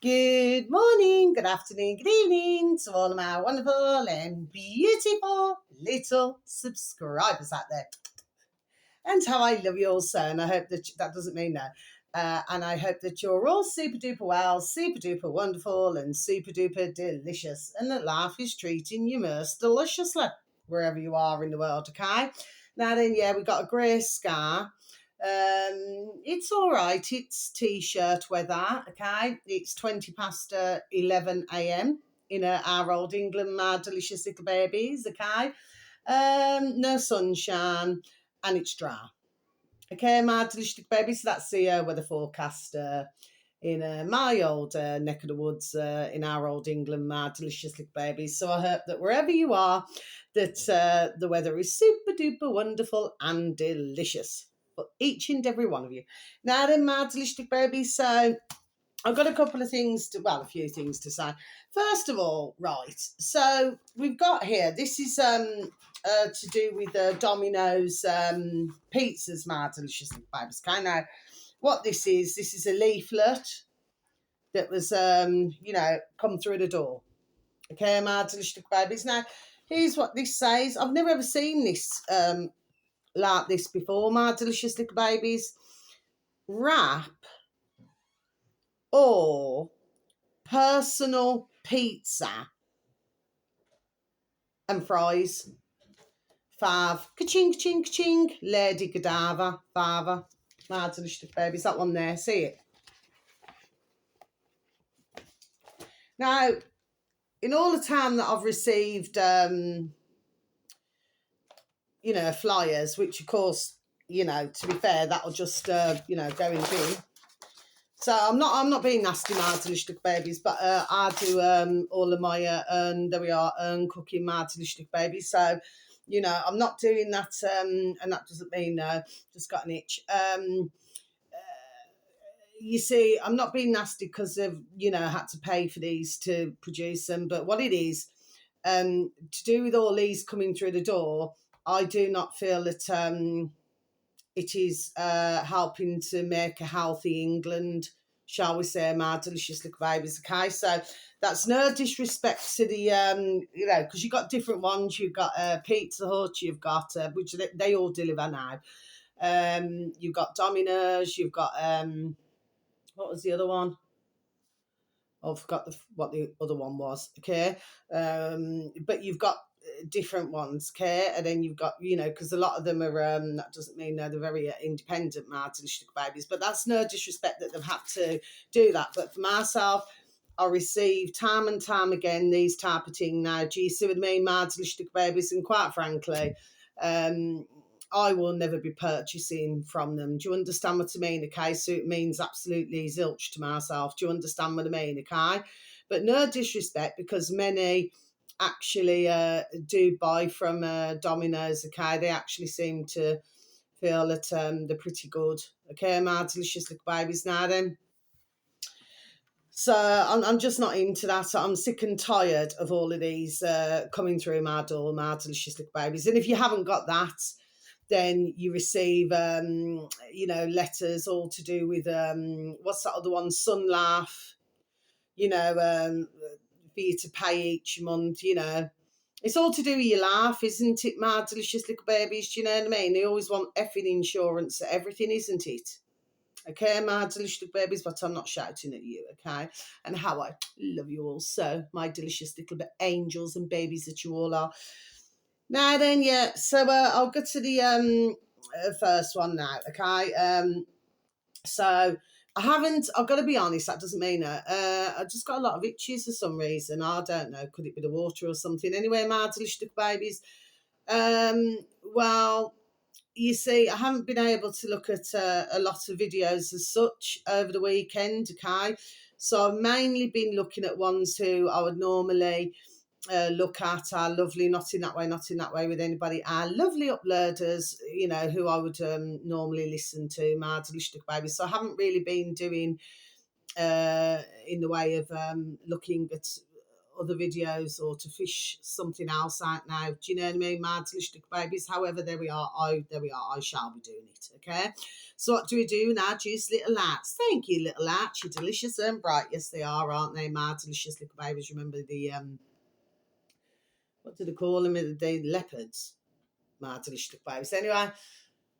Good morning, good afternoon, good evening to all of my wonderful and beautiful little subscribers out there. And how I love you all so, and I hope that doesn't mean no. And I hope that you're all super duper well, super duper wonderful, and super duper delicious, and that life is treating you most deliciously wherever you are in the world, okay? Now then, yeah, we've got a grey sky. It's all right. It's t-shirt weather, okay? It's 20 past 11 a.m. in our old England, my delicious little babies, okay? No sunshine, and it's dry. Okay, my delicious little babies. So that's the weather forecast in my old neck of the woods in our old England, my delicious little babies. So I hope that wherever you are, that the weather is super duper wonderful and delicious for each and every one of you. Now then, my delicious little babies. So I've got a few things to say. First of all, right, so we've got here, this is to do with Domino's pizzas, my delicious little babies. Okay, now, what this is a leaflet that was, come through the door. Okay, my delicious little babies. Now, here's what this says. I've never ever seen this like this before, my delicious little babies. Wrap or personal pizza and fries. Five. Ka-ching, ka-ching, ka-ching. Lady Godiva. Father. My delicious babies. That one there. See it? Now, in all the time that I've received, flyers, which of course, to be fair, that'll just, go in the bin. So I'm not being nasty, my delicious babies, but I do all of my earn cooking, my delicious babies. So, I'm not doing that, and that doesn't mean just got an itch. You see, I'm not being nasty because I've had to pay for these to produce them. But what it is, to do with all these coming through the door, I do not feel that it is helping to make a healthy England, shall we say, my delicious little babies. Okay, so that's no disrespect to the, because you've got different ones. You've got Pizza Hut, you've got, which they all deliver now. You've got Domino's, you've got, what was the other one? Oh, I forgot what the other one was, okay? But you've got different ones, okay? And then you've got, because a lot of them are, that doesn't mean they're very independent, Martin babies, but that's no disrespect that they've had to do that. But for myself, I receive time and time again these type of things now. Do you see what I mean, Martin babies? And quite frankly, I will never be purchasing from them. Do you understand what I mean? Okay, so it means absolutely zilch to myself. Do you understand what I mean? Okay, but no disrespect, because many actually do buy from Domino's. Okay, they actually seem to feel that they're pretty good. Okay, my delicious little babies now then. So I'm just not into that. I'm sick and tired of all of these coming through my door, my delicious little babies. And if you haven't got that, then you receive, letters all to do with, what's that other one? Sun Life, for you to pay each month, It's all to do with your life, isn't it, my delicious little babies? Do you know what I mean? They always want effing insurance for everything, isn't it? Okay, my delicious little babies, but I'm not shouting at you, okay? And how I love you all so, my delicious little angels and babies that you all are. Now then, yeah, so I'll go to the first one now, okay? So I've got to be honest, that doesn't mean I just got a lot of itches for some reason. I don't know, could it be the water or something? Anyway, my delicious little babies, well, you see, I haven't been able to look at a lot of videos as such over the weekend, okay? So I've mainly been looking at ones who I would normally look at, our lovely, not in that way with anybody, our lovely uploaders, who I would normally listen to, my delicious babies. So I haven't really been doing in the way of looking at other videos or to fish something else out now. Do you know what I mean? Mad delicious little babies. However, there we are. I shall be doing it. Okay. So what do we do now? Juice little lads. Thank you, little lads. You're delicious and bright. Yes, they are, aren't they? Mad delicious little babies. Remember the what do they call them? The leopards. Mad delicious little babies. Anyway.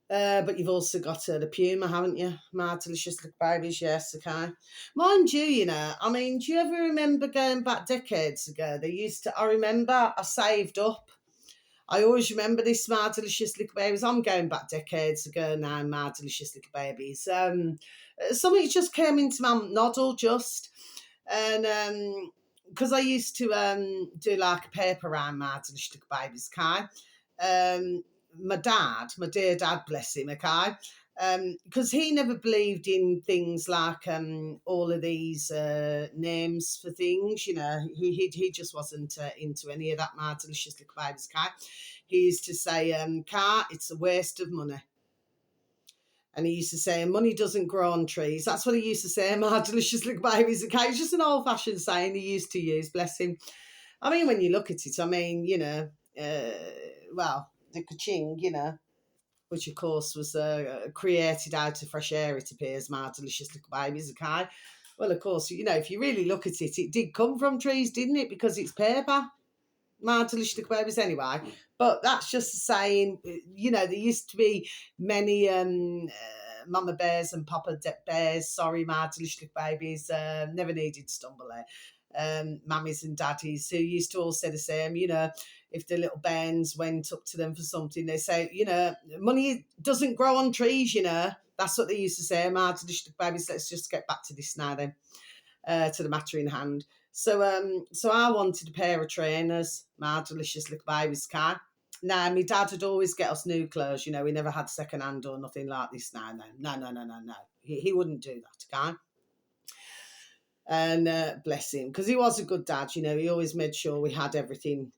But you've also got the Puma, haven't you? Mad delicious little babies, yes, okay. Mind you, you know, I mean, do you ever remember going back decades ago? They used to, I remember I saved up. I always remember this Mad delicious little babies. I'm going back decades ago now, Mad delicious little babies. Something just came into my noddle just. And because I used to do like a paper round Mad delicious little babies, okay? My dear dad, bless him, okay, because he never believed in things like all of these names for things, you know. He just wasn't into any of that. My delicious little baby's cat. He used to say, cat, it's a waste of money. And he used to say, money doesn't grow on trees. That's what he used to say, my delicious little baby's cat. It's just an old-fashioned saying he used to use, bless him. I mean, when you look at it, I mean, you know, well, the ka-ching, you know, which of course was created out of fresh air, it appears, my delicious little babies, okay? Well, of course, you know, if you really look at it, it did come from trees, didn't it? Because it's paper, my delicious little babies anyway. But that's just saying, you know, there used to be many mama bears and papa bears, sorry, my delicious little babies, never needed to stumble there. Mummies and daddies who used to all say the same, you know, if the little bairns went up to them for something, they say, you know, money doesn't grow on trees, you know. That's what they used to say, my delicious babies. Let's just get back to this now then, to the matter in hand. So I wanted a pair of trainers, my delicious little babies car. Now, my dad would always get us new clothes, you know, we never had second hand or nothing like this now, no. He wouldn't do that, okay? And bless him, because he was a good dad, you know. He always made sure we had everything,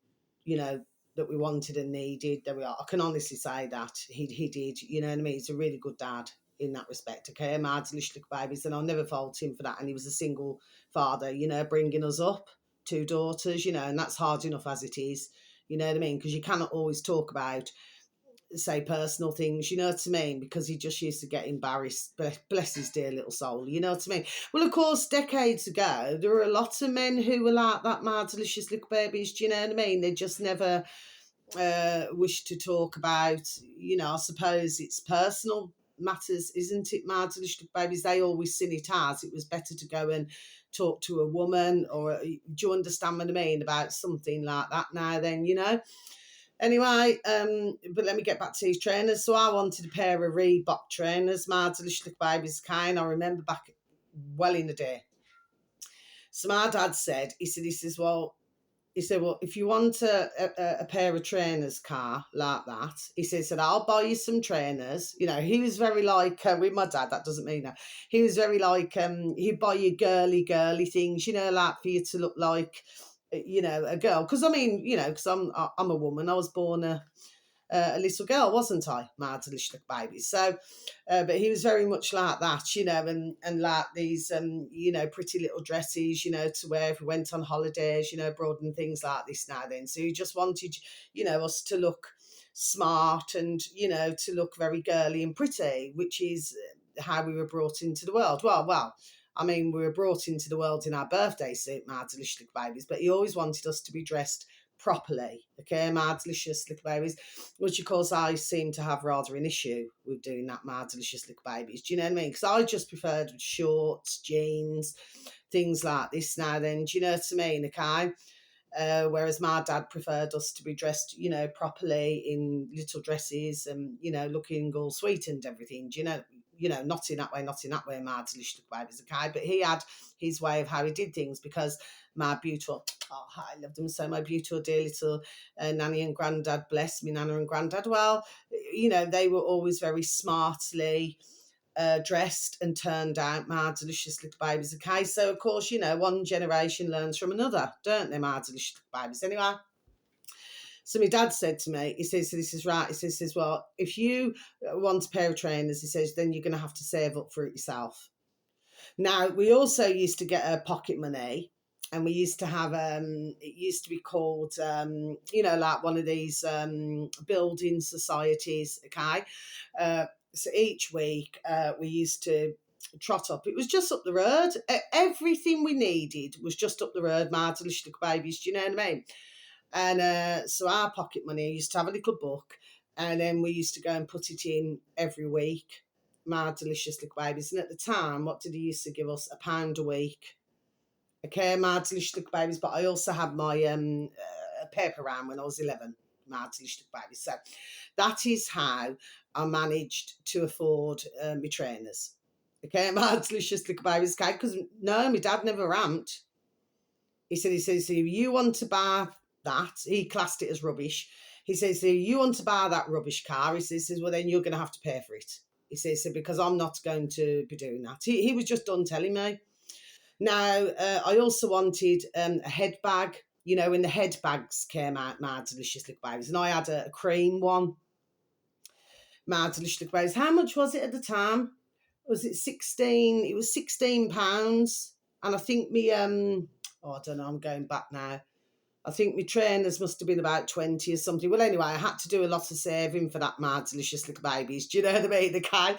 you know, that we wanted and needed. There we are. I can honestly say that he did, you know what I mean. He's a really good dad in that respect, okay. My delicious little babies, and I'll never fault him for that. And he was a single father, you know, bringing us up, 2 daughters, you know, and that's hard enough as it is, you know what I mean, because you cannot always talk about, say, personal things, you know what I mean, because he just used to get embarrassed. Bless his dear little soul, you know what I mean. Well, of course, decades ago, there were a lot of men who were like that, my delicious little babies, do you know what I mean? They just never wished to talk about, you know, I suppose it's personal matters, isn't it, my delicious little babies? They always seen it as it was better to go and talk to a woman, or do you understand what I mean, about something like that now then, you know. Anyway, but let me get back to these trainers. So I wanted a pair of Reebok trainers, my delicious little baby's kind. I remember back well in the day. So my dad said, he said, well, if you want a pair of trainers, car like that, he said, I'll buy you some trainers. You know, he was very like, with my dad, that doesn't mean that. He was very like, he'd buy you girly things, you know, like for you to look like, you know, a girl. Because I mean, you know, because I'm a woman. I was born a little girl, wasn't I? My delicious little baby. So, but he was very much like that, you know, and like these, you know, pretty little dresses, you know, to wear if we went on holidays, you know, abroad and things like this now then. So he just wanted, you know, us to look smart and, you know, to look very girly and pretty, which is how we were brought into the world. Well, I mean, we were brought into the world in our birthday suit, my delicious little babies, but he always wanted us to be dressed properly, okay, my delicious little babies, which of course I seem to have rather an issue with doing that, my delicious little babies. Do you know what I mean? Because I just preferred shorts, jeans, things like this now then, do you know what I mean, okay? Whereas my dad preferred us to be dressed, you know, properly in little dresses and, you know, looking all sweet and everything, do you know? You know, not in that way, my delicious little babies, okay? But he had his way of how he did things, because my beautiful, oh, I loved them so, my beautiful dear little nanny and granddad, bless me, nana and granddad, well, you know, they were always very smartly dressed and turned out, my delicious little babies, okay? So, of course, you know, one generation learns from another, don't they, my delicious little babies? Anyway, so my dad said to me, he says, so this is right, he says, well, if you want a pair of trainers, he says, then you're going to have to save up for it yourself. Now, we also used to get pocket money, and we used to have it used to be called like one of these building societies. Okay, so each week we used to trot up. It was just up the road. Everything we needed was just up the road. Mad little babies. Do you know what I mean? And so our pocket money used to have a little book, and then we used to go and put it in every week. My delicious little babies. And at the time, what did he used to give us? £1 a week. Okay, my delicious little babies. But I also had my paper round when I was 11. My delicious little babies. So that is how I managed to afford my trainers. Okay, my delicious little babies. Okay, because no, my dad never ramped. He says, if you want to buy that, he classed it as rubbish. He says, if you want to buy that rubbish car, he says, well, then you're going to have to pay for it. He says, because I'm not going to be doing that. He was just done telling me. Now, I also wanted a head bag, when the head bags came out, my delicious little babies. And I had a cream one, my delicious little babies. How much was it at the time? Was it 16? It was £16. And I think I don't know, I'm going back now. I think my trainers must have been about 20 or something. Well, anyway, I had to do a lot of saving for that mad delicious little babies. Do you know what I mean? The guy.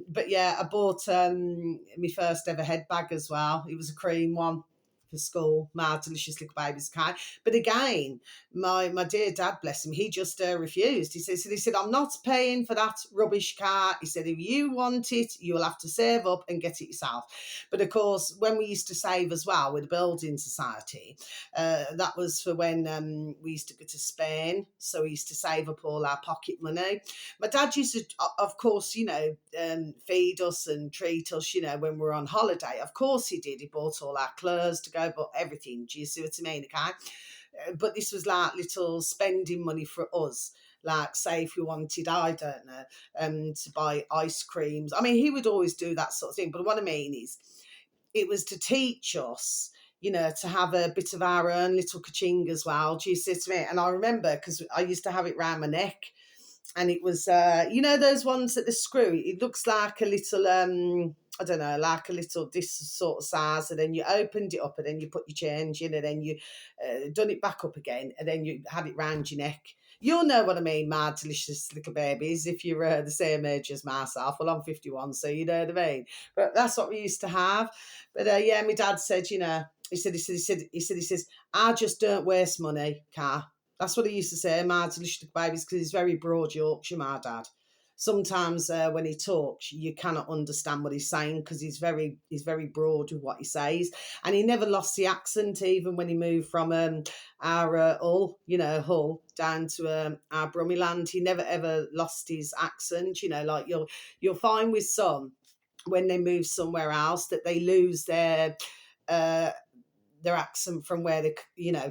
But yeah, I bought my first ever head bag as well. It was a cream one for school. Mad delicious little babies kind. But again, my dear dad, bless him, he just refused. He said, I'm not paying for that rubbish car. He said, if you want it, you'll have to save up and get it yourself. But of course, when we used to save as well with the building society, that was for when we used to go to Spain. So we used to save up all our pocket money. My dad used to, of course, feed us and treat us, when we were on holiday. Of course he did. He bought all our clothes to go, but everything. Do you see what I mean? Okay. But this was like little spending money for us. Like, say, if we wanted, I don't know, to buy ice creams. I mean, he would always do that sort of thing. But what I mean is, it was to teach us, to have a bit of our own little kaching as well. Do you see what I mean? And I remember, because I used to have it round my neck, and it was, those ones that the screw, it looks like a little, I don't know, like a little this sort of size, and then you opened it up, and then you put your change in, and then you done it back up again, and then you had it round your neck. You'll know what I mean, my delicious little babies, if you're the same age as myself. Well, I'm 51, so you know what I mean. But that's what we used to have. But yeah, my dad said, he says, I just don't waste money, Car. That's what he used to say, my delicious little babies, because he's very broad Yorkshire, my dad. Sometimes when he talks, you cannot understand what he's saying, because he's very broad with what he says, and he never lost the accent even when he moved from our Hull down to our Brummyland. He never ever lost his accent. Like you'll find with some, when they move somewhere else, that they lose their accent from where they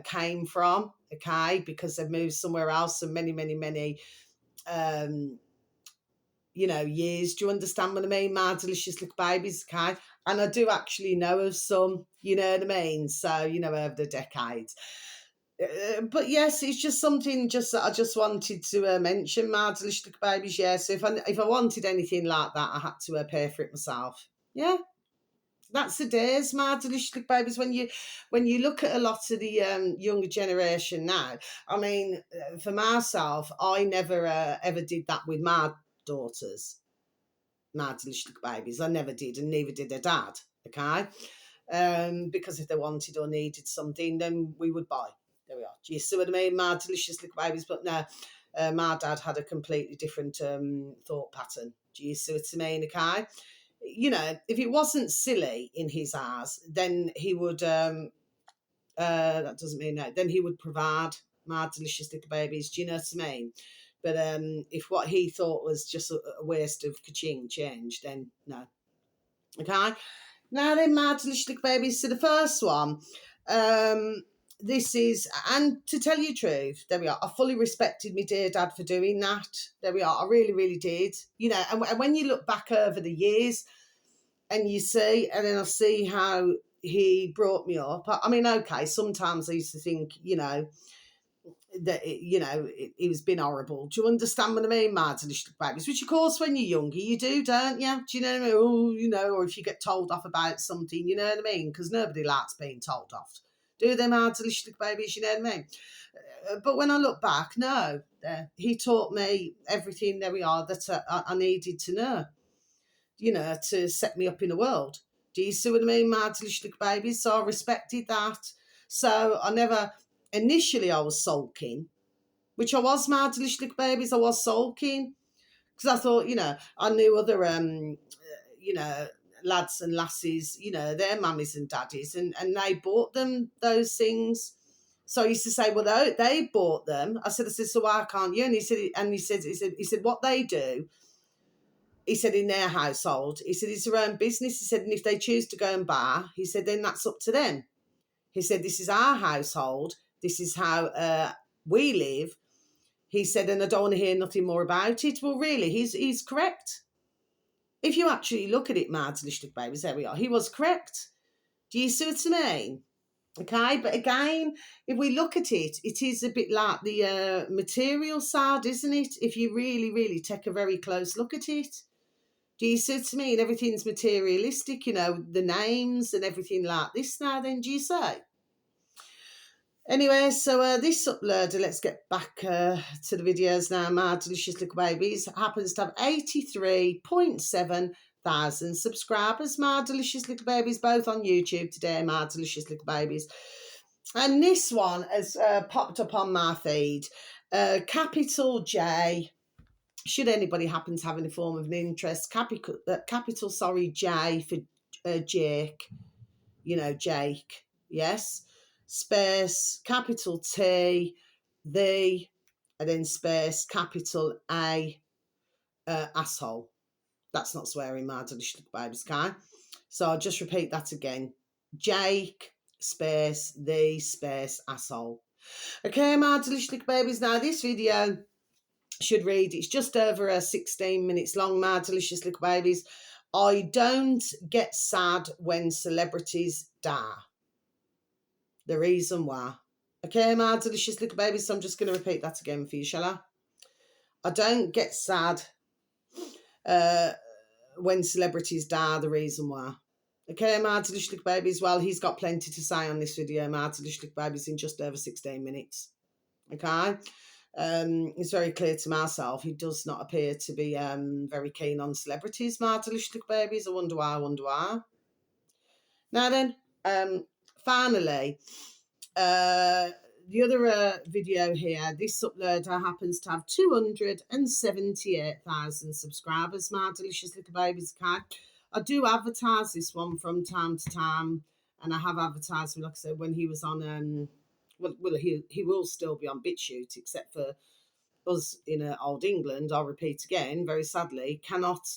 came from. Okay, because they've moved somewhere else and many years. Do you understand what I mean? My delicious little babies, okay? And I do actually know of some, you know what I mean? So, over the decades. But yes, it's just something that I just wanted to mention, my delicious little babies. Yeah, so if I wanted anything like that, I had to pay for it myself. Yeah. That's the days, my delicious little babies. When you look at a lot of the younger generation now, I mean, for myself, I never ever did that with my daughters, my delicious little babies. I never did, and neither did their dad. Okay, because if they wanted or needed something, then we would buy. There we are. Do you see what I mean, my delicious little babies? But no, my dad had a completely different thought pattern. Do you see what I mean? Okay. If it wasn't silly in his eyes, then he would, that doesn't mean no, then he would provide my delicious little babies. Do you know what I mean? But if what he thought was just a waste of kaching change, then no. Okay? Now then, my delicious little babies. So the first one, this is, and to tell you the truth, there we are. I fully respected my dear dad for doing that. There we are. I really, really did. And when you look back over the years and you see, and then I see how he brought me up. I mean, okay, sometimes I used to think, that he was being horrible. Do you understand what I mean, mad little babies? Which of course, when you're younger, you do, don't you? Do you know what I mean? Oh, or if you get told off about something, you know what I mean? Because nobody likes being told off. Do they, mad little babies? You know what I mean? But when I look back, no, he taught me everything. There we are that I needed to know. To set me up in the world. Do you see what I mean, mad little babies? So I respected that. So I never. Initially, I was sulking, which I was, mad little babies. I was sulking because I thought, I knew other, lads and lassies, their mummies and daddies, and they bought them those things. So I used to say, well, they bought them. I said, so why can't you? And he said, what they do. He said, in their household, he said, it's their own business. He said, and if they choose to go and buy, he said, then that's up to them. He said, this is our household. This is how we live. He said, and I don't want to hear nothing more about it. Well, really, he's correct. If you actually look at it, mad little babies, there we are. He was correct. Do you see what I mean? Okay, but again, if we look at it, it is a bit like the material side, isn't it? If you really, really take a very close look at it. Do you see what I mean? Everything's materialistic, the names and everything like this now, then, do you say? Anyway, so this uploader, let's get back to the videos now. My delicious little babies happens to have 83.7 thousand subscribers. My delicious little babies, both on YouTube today. My delicious little babies, and this one has popped up on my feed. Capital J. Should anybody happen to have any form of an interest, capital J for Jake. Jake. Yes. Space, capital T, the, and then space, capital A, asshole. That's not swearing, my delicious babies, okay? So I'll just repeat that again. Jake, space, the, space, asshole. Okay, my delicious babies. Now, this video should read, it's just over 16 minutes long, my delicious little babies. I don't get sad when celebrities die. The reason why. Okay, my delicious little babies, so I'm just going to repeat that again for you, shall I? I don't get sad when celebrities die, the reason why. Okay, my delicious little babies, well, he's got plenty to say on this video, my delicious little babies, in just over 16 minutes. Okay? It's very clear to myself, he does not appear to be very keen on celebrities, my delicious little babies. I wonder why. Now then, finally, the other video here, this uploader happens to have 278,000 subscribers, my delicious little babies. I do advertise this one from time to time, and I have advertised, like I said, when he was on, he will still be on BitChute, except for us in old England, I'll repeat again, very sadly, cannot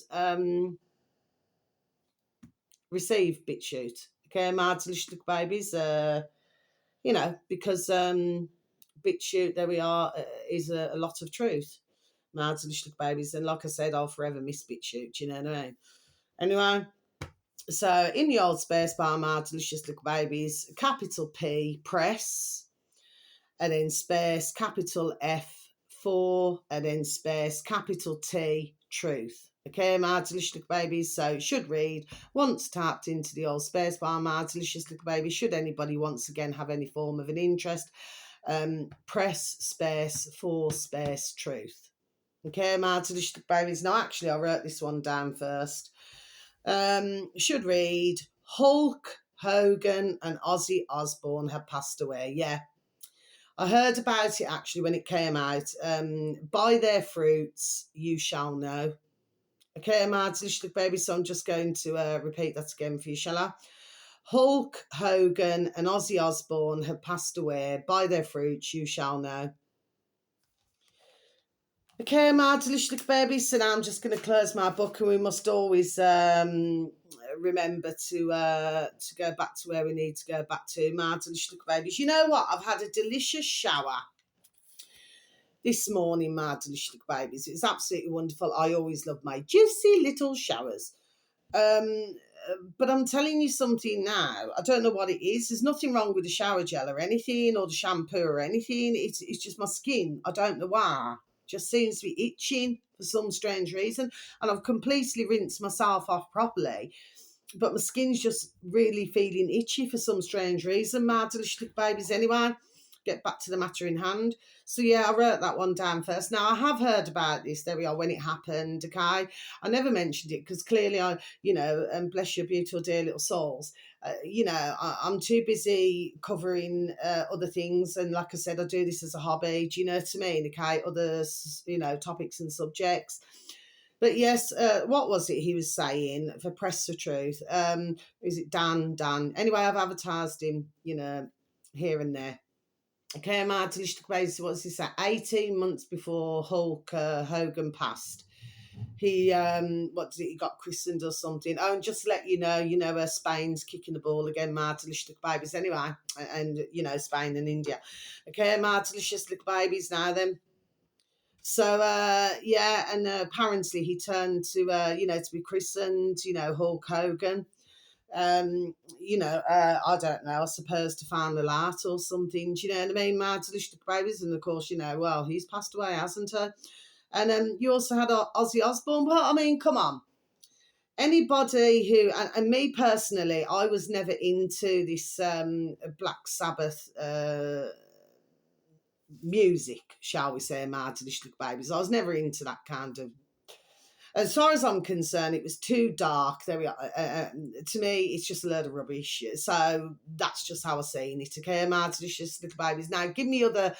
receive BitChute. Okay, my delicious little babies, because BitChute, there we are, is a lot of truth. My delicious little babies, and like I said, I'll forever miss BitChute, you know what I mean? Anyway, so in the old space bar, my delicious little babies, capital P, press, and then space, capital F4, and then space, capital T, truth. Okay, my delicious little babies, so it should read, once tapped into the old space bar, my delicious little babies, should anybody once again have any form of an interest, press space for space truth. Okay, my delicious little babies. Now, actually, I wrote this one down first. Should read, Hulk Hogan and Ozzy Osbourne have passed away. Yeah, I heard about it actually when it came out. By their fruits you shall know. Okay, my delicious little baby, so I'm just going to repeat that again for you, shall I? Hulk Hogan and Ozzy Osbourne have passed away. By their fruits you shall know. Okay, my delicious little baby, so now I'm just going to close my book, and we must always remember to go back to where we need to go back to, my delicious little babies. You know what? I've had a delicious shower this morning, my delicious little babies. It's absolutely wonderful. I always love my juicy little showers. but I'm telling you something now. I don't know what it is. There's nothing wrong with the shower gel or anything, or the shampoo or anything. It's just my skin. I don't know why. Just seems to be itching for some strange reason, and I've completely rinsed myself off properly, but my skin's just really feeling itchy for some strange reason. My delicious babies, anyway. Get back to the matter in hand. So yeah, I wrote that one down first. Now I have heard about this. There we are, when it happened. Okay, I never mentioned it because clearly and bless your beautiful dear little souls. I'm too busy covering other things, and like I said, I do this as a hobby. Do you know what I mean? Okay, other topics and subjects. But yes, what was it he was saying for Press for Truth? Is it Dan? Dan. Anyway, I've advertised him, here and there. Okay, my what's he say? 18 months before Hulk Hogan passed. He he got christened or something. Oh, and just to let you know, Spain's kicking the ball again, my delicious little babies anyway. And Spain and India. Okay, my delicious little babies now then. So yeah, and apparently he turned to be christened, Hulk Hogan. I don't know, I suppose to find the light or something. Do you know what I mean? My delicious babies, and of course, well, he's passed away, hasn't he? And you also had Ozzy Osbourne. Well, I mean, come on. Anybody who, and me personally, I was never into this Black Sabbath music, shall we say, my delicious babies. I was never into that kind of. As far as I'm concerned, it was too dark. There we are. To me, it's just a load of rubbish. So that's just how I seen it. Okay, my delicious little babies. Now, give me other,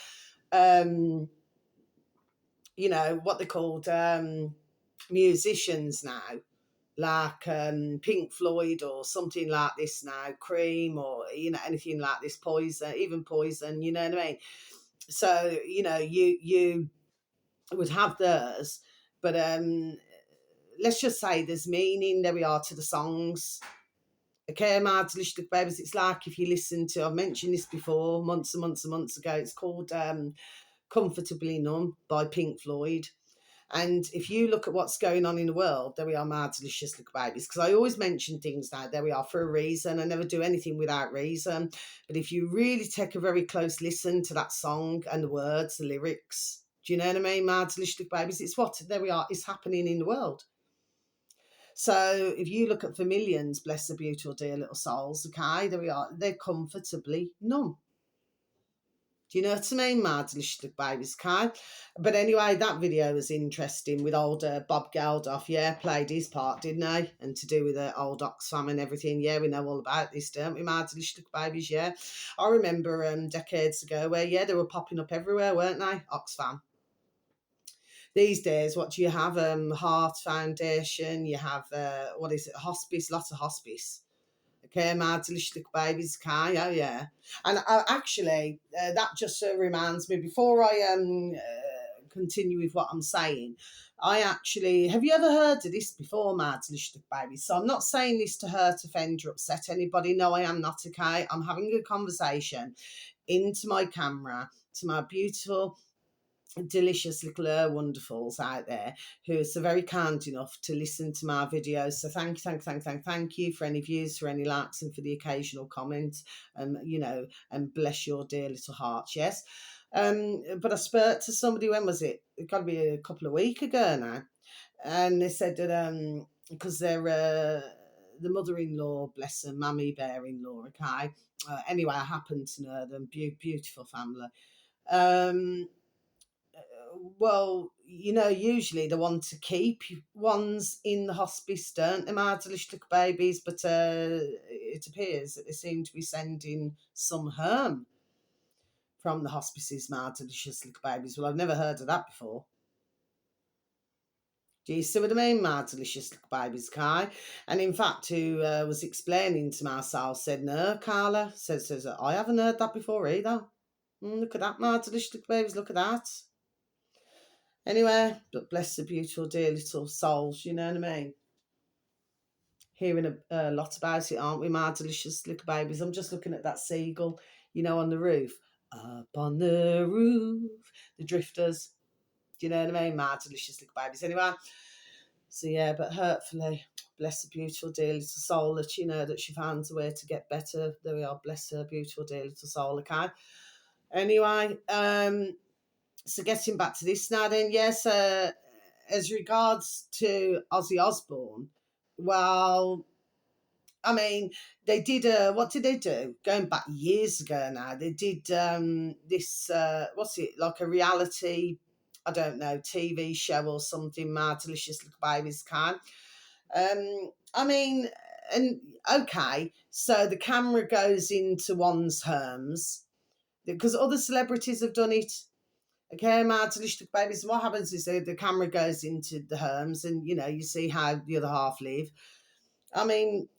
what they're called, musicians now, like Pink Floyd or something like this now, Cream, or anything like this, Poison, even Poison. You know what I mean? So you would have theirs, but let's just say there's meaning, there we are, to the songs. Okay, my delicious babies, it's like if you listen to, I've mentioned this before, months and months and months ago, it's called Comfortably Numb by Pink Floyd. And if you look at what's going on in the world, there we are, my delicious little babies. Because I always mention things now, there we are, for a reason. I never do anything without reason. But if you really take a very close listen to that song and the words, the lyrics, do you know what I mean, my delicious little babies? It's what, there we are, is happening in the world. So if you look at for millions, bless the beautiful dear little souls, okay, there we are, they're comfortably numb. Do you know what I mean, my delicious little babies, okay? But anyway, that video was interesting with old Bob Geldof, yeah, played his part, didn't he? And to do with the old Oxfam and everything, yeah, we know all about this, don't we, my delicious little babies, yeah? I remember decades ago where, yeah, they were popping up everywhere, weren't they, Oxfam? These days, what do you have? Heart Foundation, you have, what is it, hospice, lots of hospice. Okay, my delicious little babies, okay, oh yeah. And actually, that just reminds me, before I continue with what I'm saying, have you ever heard of this before, my delicious little babies? So I'm not saying this to hurt, offend, or upset anybody. No, I am not, okay? I'm having a conversation into my camera to my beautiful, delicious little wonderfuls out there who are so very kind enough to listen to my videos. So thank you for any views, for any likes, and for the occasional comments. And bless your dear little hearts. Yes. But I spoke to somebody, when was it? It got to be a couple of weeks ago now, and they said that because they're the mother-in-law, bless them, mammy bear-in-law. Okay. Anyway, I happen to know them. Beautiful family. Well, usually they want to keep ones in the hospice, don't they, my delicious little babies? But it appears that they seem to be sending some home from the hospices, my delicious little babies. Well, I've never heard of that before. Do you see what I mean, my delicious little babies, Kai? And in fact, who was explaining to myself said, no, Carla, says I haven't heard that before either. Look at that, my delicious little babies, look at that. Anyway, but bless the beautiful, dear little souls, you know what I mean? Hearing a lot about it, aren't we, my delicious little babies? I'm just looking at that seagull, on the roof. Up on the roof, the drifters. Do you know what I mean, my delicious little babies? Anyway, So yeah, but hurtfully, bless her beautiful dear little soul that that she finds a way to get better. There we are, bless her beautiful dear little soul. Okay. Anyway, so getting back to this now, then yes, as regards to Ozzy Osbourne, well, I mean, they did what did they do? Going back years ago now, they did this what's it, like a reality, I don't know, TV show or something, My Delicious Little Babies Can. I mean, and okay, so the camera goes into one's homes because other celebrities have done it. Okay, My Delicious Little Babies. And what happens is the camera goes into the homes, and you see how the other half live. I mean,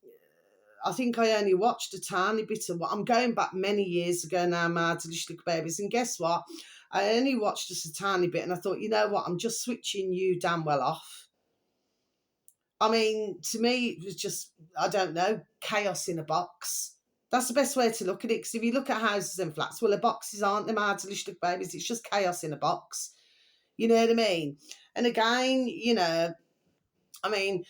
I think I only watched a tiny bit of what I'm going back many years ago now, My Delicious Little Babies. And guess what? I only watched just a tiny bit and I thought, you know what? I'm just switching you damn well off. I mean, to me, it was just, I don't know, chaos in a box. That's the best way to look at it. Because if you look at houses and flats, well, the boxes aren't the My Delicious Little Babies. It's just chaos in a box. You know what I mean? And again, I mean,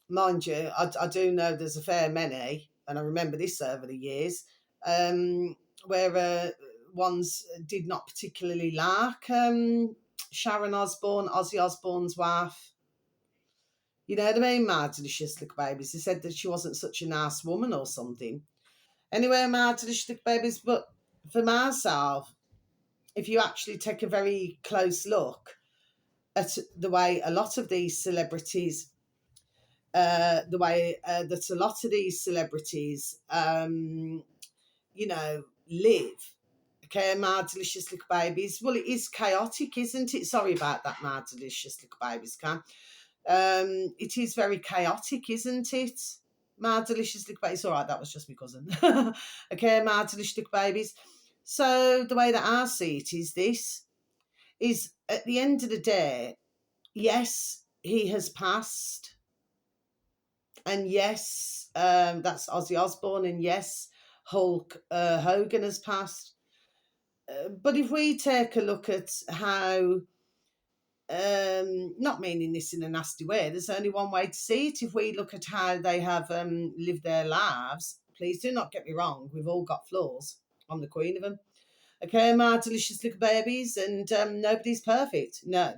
mind you, I do know there's a fair many, and I remember this over the years, where ones did not particularly like Sharon Osbourne, Ozzy Osbourne's wife. You know what I mean? My Delicious Little Babies. They said that she wasn't such a nice woman or something. Anyway, My Delicious Little Babies, but for myself, if you actually take a very close look at the way a lot of these celebrities the way that a lot of these celebrities, live. Okay, My Delicious Little Babies. Well, it is chaotic, isn't it? Sorry about that, My Delicious Little Babies, Cam. It is very chaotic, isn't it? My Delicious Little Babies. All right, that was just my cousin. Okay, My Delicious Little Babies. So the way that I see it is this: is at the end of the day, yes, he has passed. And yes, that's Ozzy Osbourne, and yes, Hulk Hogan has passed. But if we take a look at how, not meaning this in a nasty way, there's only one way to see it. If we look at how they have lived their lives, please do not get me wrong, we've all got flaws. I'm the queen of them. Okay, My Delicious Little Babies, and nobody's perfect. No,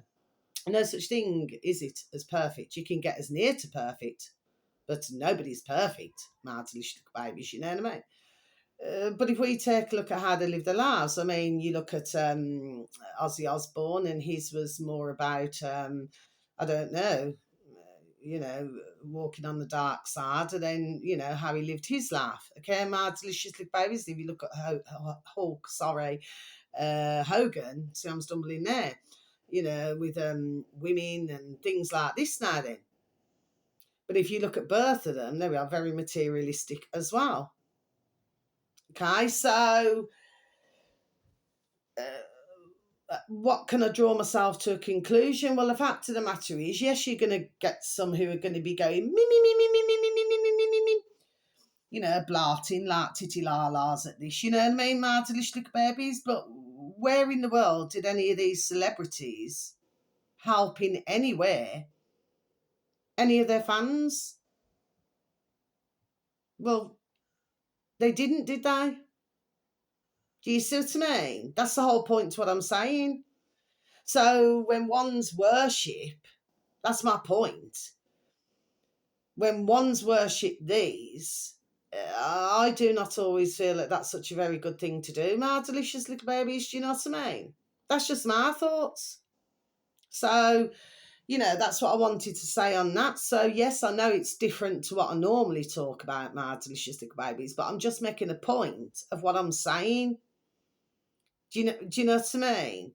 no such thing is it as perfect. You can get as near to perfect, but nobody's perfect, My Delicious Little Babies, you know what I mean? But if we take a look at how they live their lives, I mean, you look at Ozzy Osbourne, and his was more about, I don't know, walking on the dark side, and then, how he lived his life. Okay, My Delicious Little Babies, if you look at Hulk, Hogan, see, I'm stumbling there, with women and things like this now then. But if you look at both of them, they are very materialistic as well. Okay, so what can I draw myself to a conclusion? Well, the fact of the matter is, yes, you're going to get some who are going to be going, me, me, me, me, me, me, me, me, me, me, me, me, me, blarting like titty la las at this, you know what I mean, My Delicious Little Babies. But where in the world did any of these celebrities help in any way any of their fans? Well, they didn't, did they? Do you see what I mean? That's the whole point to what I'm saying. So when one's worship, that's my point. When one's worship these, I do not always feel that that's such a very good thing to do. My Delicious Little Babies, do you know what I mean? That's just my thoughts. So, that's what I wanted to say on that. So, yes, I know it's different to what I normally talk about, My Delicious Little Babies, but I'm just making a point of what I'm saying. Do you know what I mean?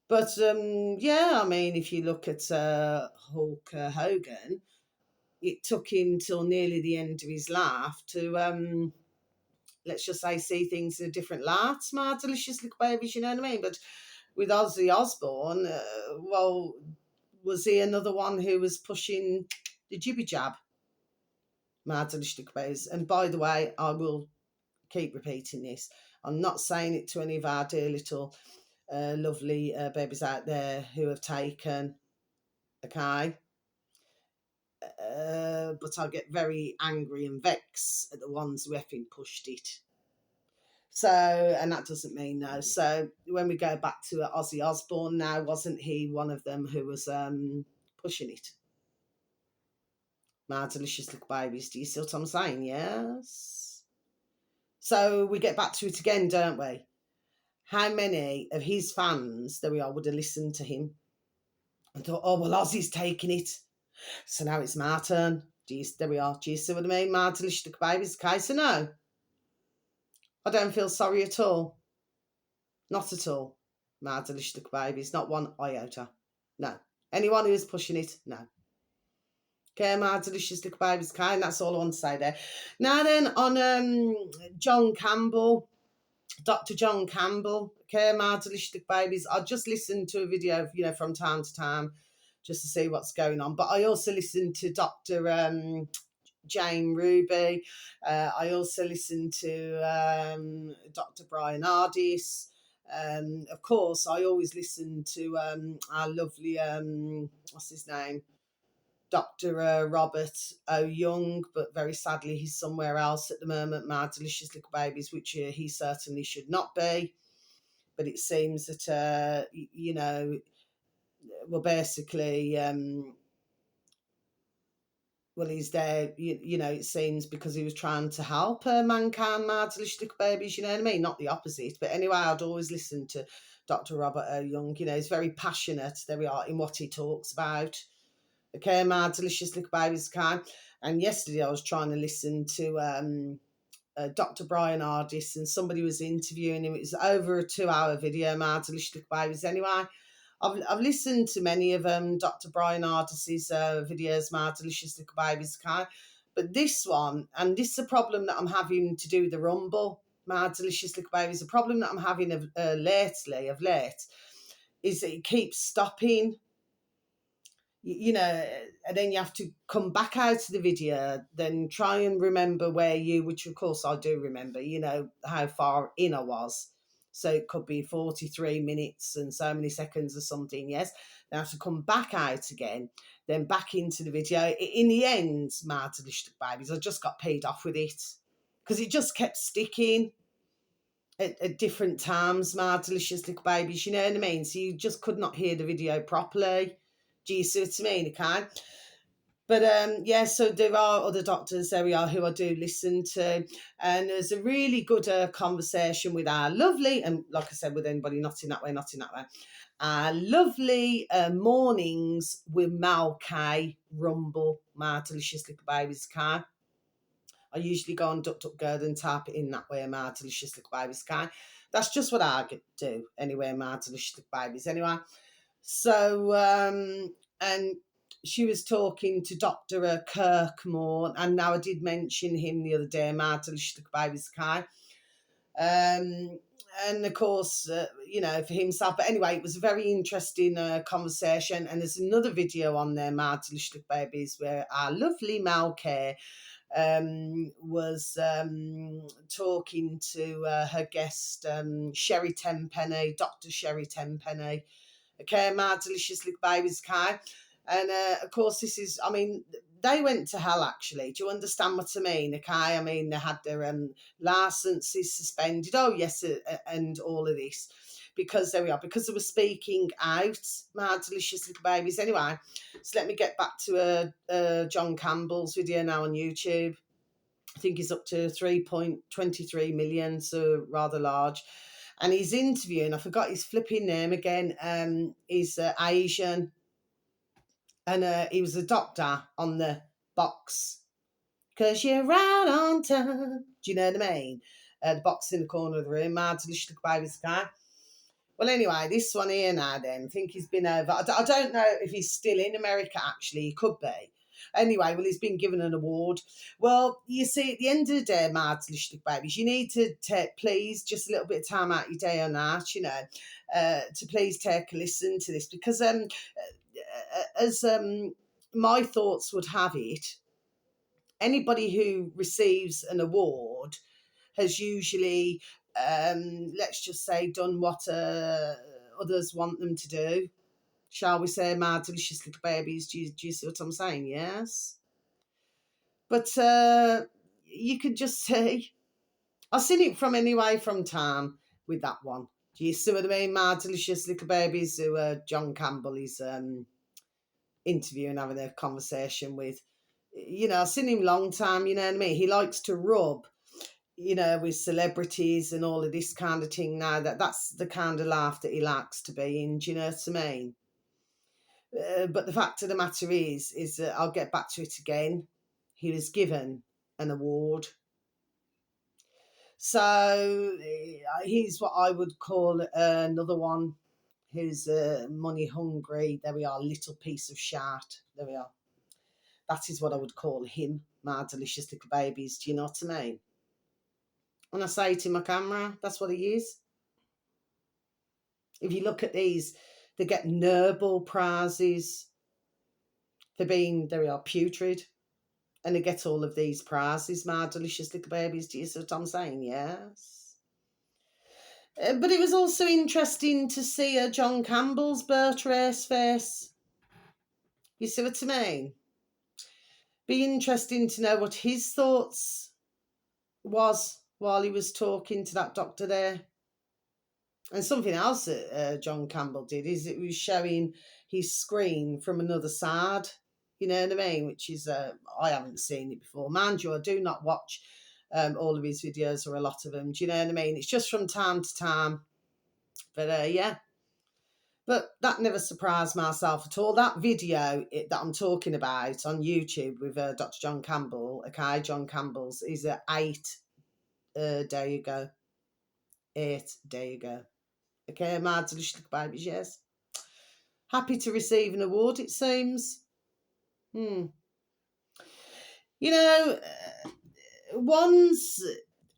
But yeah, I mean, if you look at Hulk Hogan, it took him till nearly the end of his life to, let's just say, see things in a different light. My Delicious Little Babies, you know what I mean? But with Ozzy Osbourne, well, was he another one who was pushing the jibby jab? My Delicious Little Babies. And by the way, I will keep repeating this. I'm not saying it to any of our dear little lovely babies out there who have taken, okay? but I get very angry and vexed at the ones who effing pushed it. So, and that doesn't mean no. So when we go back to Ozzy Osbourne now, wasn't he one of them who was pushing it? My delicious little babies, do you see what I'm saying? Yes. So we get back to it again, don't we? How many of his fans, there we are, would have listened to him and thought, oh, well, Ozzy's taking it. So now it's my turn. There we are. Do you see what I mean? My delicious little babies. Okay, so no, I don't feel sorry at all. Not at all. My delicious little babies. Not one iota. No. Anyone who is pushing it, no. Okay, my delicious little babies. Okay, and that's all I want to say there. Now then, on John Campbell, Dr. John Campbell, okay, my delicious little babies. I just listened to a video, from time to time, just to see what's going on. But I also listened to Dr. Jane Ruby. I also listened to Dr. Brian Ardis. Of course, I always listen to our lovely, what's his name? Dr. Robert O. Young, but very sadly he's somewhere else at the moment, my delicious little babies, which he certainly should not be. But it seems that, well, basically, well, he's there, it seems, because he was trying to help mankind, my delicious little babies, you know what I mean? Not the opposite. But anyway, I'd always listen to Dr. Robert O. Young. He's very passionate, there we are, in what he talks about. Okay, my delicious little babies can. And yesterday I was trying to listen to Dr. Brian Ardis, and somebody was interviewing him. It was over a 2-hour video, my delicious little babies. Anyway, I've listened to many of Dr. Brian Ardis's videos, my delicious little babies can. But this one, and this is a problem that I'm having to do with the Rumble, my delicious little babies. The problem that I'm having of late, is that it keeps stopping. And then you have to come back out of the video, then try and remember which of course I do remember, how far in I was. So it could be 43 minutes and so many seconds or something, yes. Then I have to come back out again, then back into the video. In the end, my delicious babies, I just got paid off with it because it just kept sticking at different times, my delicious little babies, you know what I mean? So you just could not hear the video properly. Do you see what I mean? Okay. But so there are other doctors, there we are, who I do listen to. And there's a really good conversation with our lovely, and like I said, with anybody not in that way, our lovely mornings with Mal K Rumble, my delicious little babies, okay? I usually go on DuckDuckGo and type it in that way, my delicious little babies, okay? That's just what I do anyway, my delicious little babies. Anyway, so, and she was talking to Dr. Kirkmore, and now I did mention him the other day, my delicious little babies, okay? And of course, for himself. But anyway, it was a very interesting conversation. And there's another video on there, my delicious little babies, where our lovely Malcare was talking to her guest, Sherry Tenpenny, Dr. Sherry Tenpenny. Okay, my delicious little babies, okay? And of course, they went to hell, actually. Do you understand what I mean? Okay, I mean, they had their licenses suspended. Oh, yes, and all of this. Because there we are, because they were speaking out, my delicious little babies. Anyway, so let me get back to John Campbell's video now on YouTube. I think he's up to 3.23 million, so rather large. And he's interviewing, I forgot his flipping name again, he's Asian. And he was a doctor on the box. 'Cause you're right on time. Do you know what I mean? The box in the corner of the room, my delicious little baby's guy. Well, anyway, this one here now then, I think he's been over. I don't know if he's still in America, actually. He could be. Anyway, well, he's been given an award. Well, you see, at the end of the day, my delicious little babies, you need to take, please, just a little bit of time out your day or night, to please take a listen to this. Because as my thoughts would have it, anybody who receives an award has usually, let's just say, done what others want them to do. shall we say, my delicious little babies. Do you see what I'm saying? Yes. But you could just see, I've seen it from anyway from time with that one. Do you see what I mean? My delicious little babies, who John Campbell is interviewing, having a conversation with. You know, I've seen him long time, you know what I mean? He likes to rub, you know, with celebrities and all of this kind of thing now. That's the kind of life that he likes to be in, do you know what I mean? But the fact of the matter is that I'll get back to it again. He was given an award. So he's what I would call another one who's money hungry. There we are, little piece of shart. There we are. That is what I would call him, my delicious little babies. Do you know what I mean? When I say it in my camera, that's what he is. If you look at these, they get Nobel prizes for being, there we are, putrid. And they get all of these prizes, my delicious little babies. Do you see what I'm saying? Yes. But it was also interesting to see John Campbell's Bert race face. You see what I mean? Be interesting to know what his thoughts was while he was talking to that doctor there. And something else that John Campbell did is it was showing his screen from another side. You know what I mean? Which is, I haven't seen it before. Mind you, I do not watch all of his videos or a lot of them. Do you know what I mean? It's just from time to time. But yeah. But that never surprised myself at all. That video that I'm talking about on YouTube with Dr. John Campbell, okay, John Campbell's, is 8 day ago. 8 day ago. Okay, my delicious babies, yes. Happy to receive an award, it seems. You know, ones,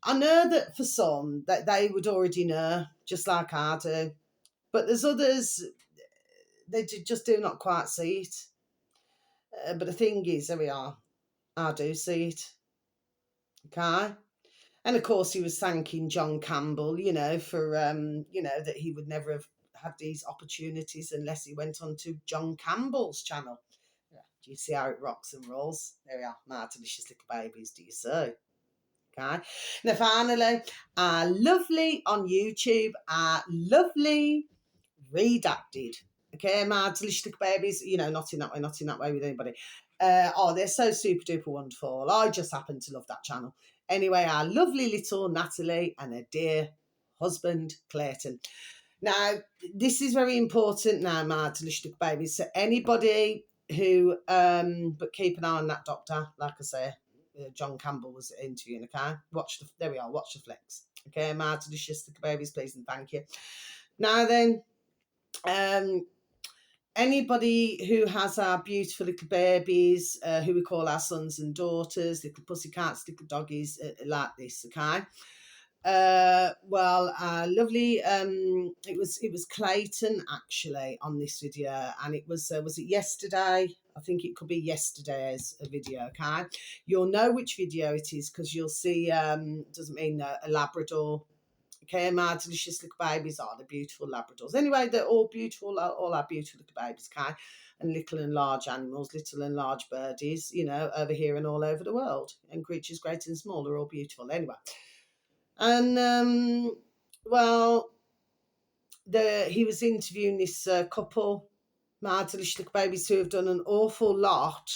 I know that for some, that they would already know, just like I do. But there's others, they just do not quite see it. But the thing is, there we are, I do see it. Okay? And of course, he was thanking John Campbell, you know, for, you know, that he would never have had these opportunities unless he went on to John Campbell's channel. Yeah. Do you see how it rocks and rolls? There we are, my delicious little babies. Do you see? Okay. Now, finally, lovely on YouTube, lovely redacted. Okay, my delicious little babies, you know, not in that way with anybody. Oh, they're so super duper wonderful. I just happen to love that channel. Anyway, our lovely little Natalie and her dear husband, Clayton. Now, this is very important now, my delicious little babies. So anybody who, but keep an eye on that doctor, like I say, John Campbell was interviewing, okay? There we are, watch the flex. Okay, my delicious little babies, please and thank you. Now then, anybody who has our beautiful little babies, who we call our sons and daughters, little pussycats, little doggies, like this, okay? Well, lovely. It was Clayton actually on this video, and it was it yesterday? I think it could be yesterday's video. Okay, you'll know which video it is because you'll see. Doesn't mean a Labrador. Okay, my delicious little babies are the beautiful Labradors. Anyway, they're all beautiful, all our beautiful little babies, okay? And little and large animals, little and large birdies, you know, over here and all over the world. And creatures great and small are all beautiful. Anyway. And, well, he was interviewing this couple, my delicious little babies, who have done an awful lot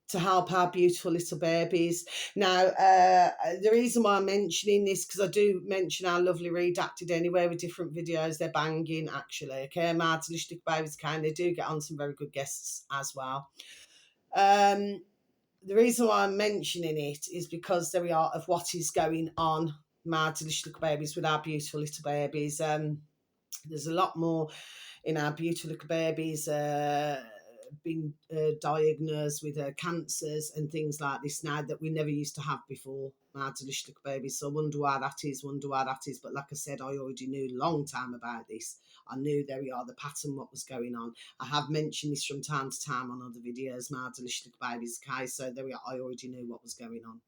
to help our beautiful little babies. Now, the reason why I'm mentioning this, because I do mention our lovely redacted anyway with different videos. They're banging, actually. Okay, my delicious little babies they do get on some very good guests as well. The reason why I'm mentioning it is because there we are of what is going on, my delicious little babies, with our beautiful little babies. There's a lot more in our beautiful little babies been diagnosed with cancers and things like this now that we never used to have before, my delicious little babies. So I wonder why that is. But like I said, I already knew a long time about this. I knew there we are, the pattern, what was going on. I have mentioned this from time to time on other videos, my delicious little babies. Okay, so there we are, I already knew what was going on.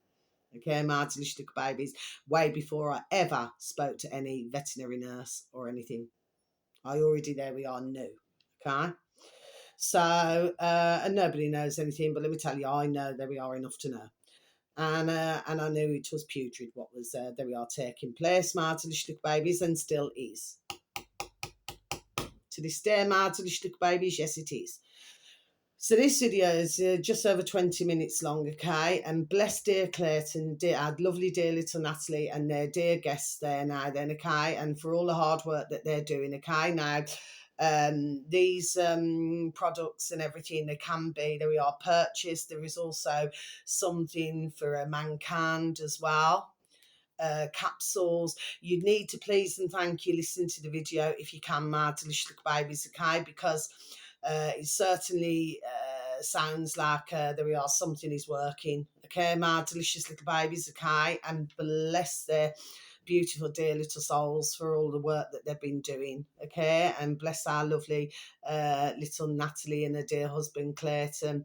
Okay, my delicious little babies, way before I ever spoke to any veterinary nurse or anything. I already, there we are, knew. Okay. So, and nobody knows anything, but let me tell you, I know there we are enough to know. And I knew it was putrid what was there we are taking place, my delicious little babies, and still is. To this day, my delicious little babies, yes it is. So this video is just over 20 minutes long, okay? And bless dear Clayton, dear, our lovely dear little Natalie and their dear guests there now then, okay? And for all the hard work that they're doing, okay? Now, these products and everything, they can be, there we are, purchased. There is also something for a mankind as well. Capsules. You need to please and thank you listen to the video if you can, my delicious little babies, okay? Because it certainly sounds like there we are, something is working, okay, my delicious little babies, okay? And bless their beautiful dear little souls for all the work that they've been doing, okay? And bless our lovely little Natalie and her dear husband Clayton,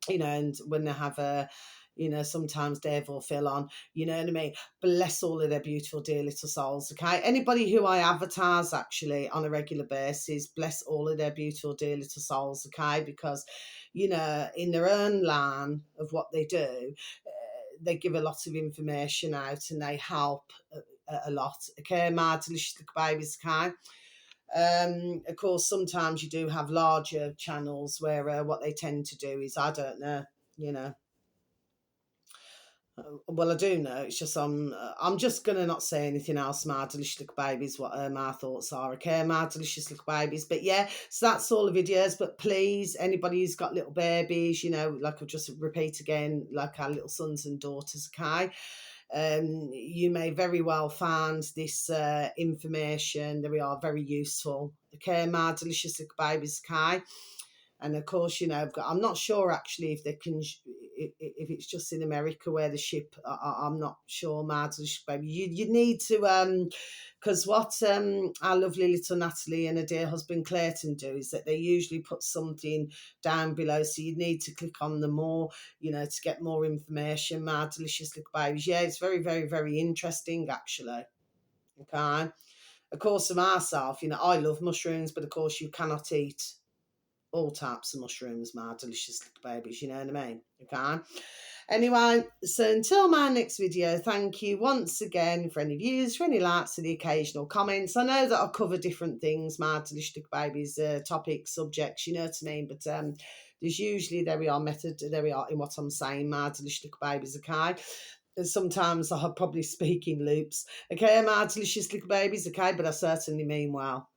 you know, and when they have a, you know, sometimes Dave will fill on, you know what I mean? Bless all of their beautiful, dear little souls, okay? Anybody who I advertise actually on a regular basis, bless all of their beautiful, dear little souls, okay? Because, you know, in their own line of what they do, they give a lot of information out and they help a lot, okay? My delicious little babies, okay? Of course, sometimes you do have larger channels where what they tend to do is, I don't know, you know. Well, I do know. It's just I'm just gonna not say anything else. My delicious little babies, what my thoughts are. Okay, my delicious little babies. But yeah, so that's all the videos. But please, anybody who's got little babies, you know, like I'll just repeat again, like our little sons and daughters. Okay, you may very well find this information that we are very useful. Okay, my delicious little babies. Okay. And of course, you know, I'm not sure actually if they can, if it's just in America where the ship. I'm not sure, Martin. Baby, you need to, because what our lovely little Natalie and her dear husband Clayton do is that they usually put something down below, so you need to click on the more, you know, to get more information. My delicious little babies, yeah, it's very, very, very interesting actually. Okay, of course, for myself, you know, I love mushrooms, but of course, you cannot eat all types of mushrooms, my delicious little babies, you know what I mean? Okay. Anyway, so until my next video, thank you once again for any views, for any likes, and the occasional comments. I know that I cover different things, my delicious little babies, topics, subjects, you know what I mean? But there's usually, there we are, method, there we are in what I'm saying, my delicious little babies, okay? And sometimes I'll probably speak in loops, okay, my delicious little babies, okay? But I certainly mean well.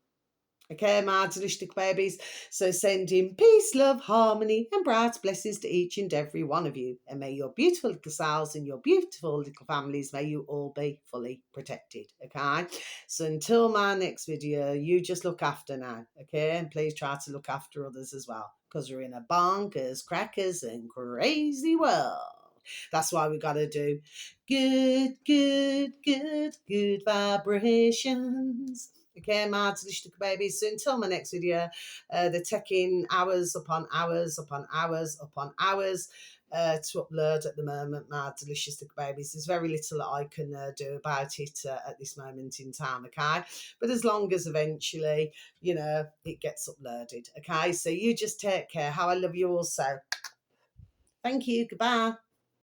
Okay, my delicious little babies. So sending peace, love, harmony, and bright blessings to each and every one of you. And may your beautiful little selves and your beautiful little families, may you all be fully protected. Okay. So until my next video, you just look after now. Okay. And please try to look after others as well. Because we're in a bonkers, crackers, and crazy world. That's why we got to do good, good, good, good vibrations. Okay, my delicious little babies. So until my next video, they're taking hours upon hours upon hours upon hours to upload at the moment, my delicious little babies. There's very little that I can do about it at this moment in time, okay? But as long as eventually, you know, it gets uploaded, okay? So you just take care. How I love you all so. Thank you. Goodbye.